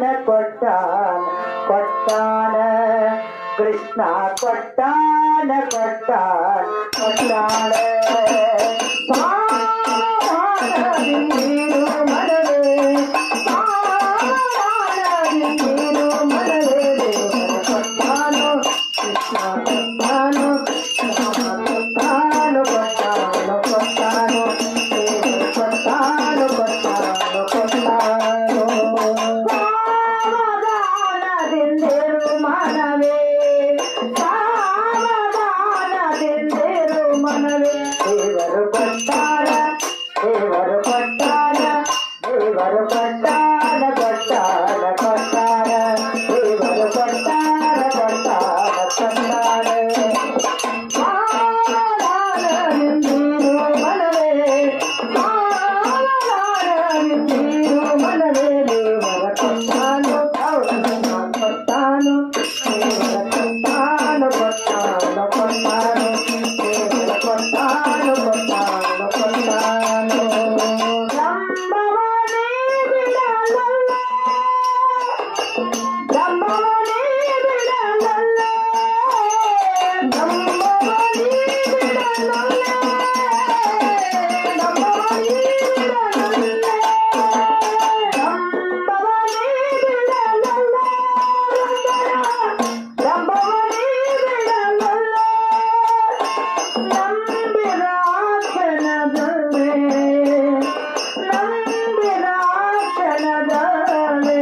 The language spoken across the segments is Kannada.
ಕೊಟ್ಟಾನ ಕೊಟ್ಟಾನ ಕೃಷ್ಣ ಕೊಟ್ಟಾನ ಕೊಟ್ಟಾನ ಕೊಟ್ಟಾನ ನೀರು ಮನವೇ ನೀರು ಮನವೇ ಕೊಟ್ಟಾನು ಕೃಷ್ಣ ಕೊಟ್ಟಾನು ಕೊಟ್ಟಾನು ಕೊಟ್ಟಾನು ಕೊಟ್ಟಾನು ಕೊಟ್ಟಾನು ಕೊಟ್ಟಾನು ಕೊಟ್ಟಾನು ಸಾವಧಾನದಿಂದಿರು ಮನವೇ ಸಾವಧಾನದಿಂದಿರು ಮನವೇ ದೇವರು ಕೊಟ್ಟಾನ ದೇವರು ಕೊಟ್ಟಾನ ದೇವರು ಕೊಟ್ಟಾನ ಕೊಟ್ಟಾನ ಕೊಟ್ಟಾನ ದೇವರು ಕೊಟ್ಟಾನ ಕೊಟ್ಟಾನ ಕೊಟ್ಟಾನ ಸಾವಧಾನದಿಂದಿರು ಮನವೇ ಸಾವಧಾನದಿಂದಿರು ಮನವೇ ದೇವರ ಕೊಟ್ಟಾನು ಕೊಟ್ಟಾನು ದೇವರ ಕೊಟ್ಟಾನು ಕೊಟ್ಟಾನು ಕೊಟ್ಟಾನು ದೇವರ ಕೊಟ್ಟಾನು ಕೊಟ್ಟಾನು ಕೊಟ್ಟಾನು ಬ್ರಹ್ಮವನೇ ಬಿಡಲಲ್ಲ ಬ್ರಹ್ಮವನೇ ಬಿಡಲಲ್ಲ ಬ್ರಹ್ಮವನೇ ಬಿಡಲಲ್ಲ ಬ್ರಹ್ಮವನೇ ಬಿಡಲಲ್ಲ ಬ್ರಹ್ಮವನೇ ಬಿಡಲಲ್ಲ ಬ್ರಹ್ಮವನೇ ಬಿಡಲಲ್ಲ ನಂಬಿರ ಕ್ಷಣದಲ್ಲೇ ನಂಬಿರ ಕ್ಷಣದಲ್ಲೇ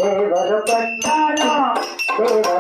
ದೇವರು ಕೊಟ್ಟಾನೋ ದೇವರು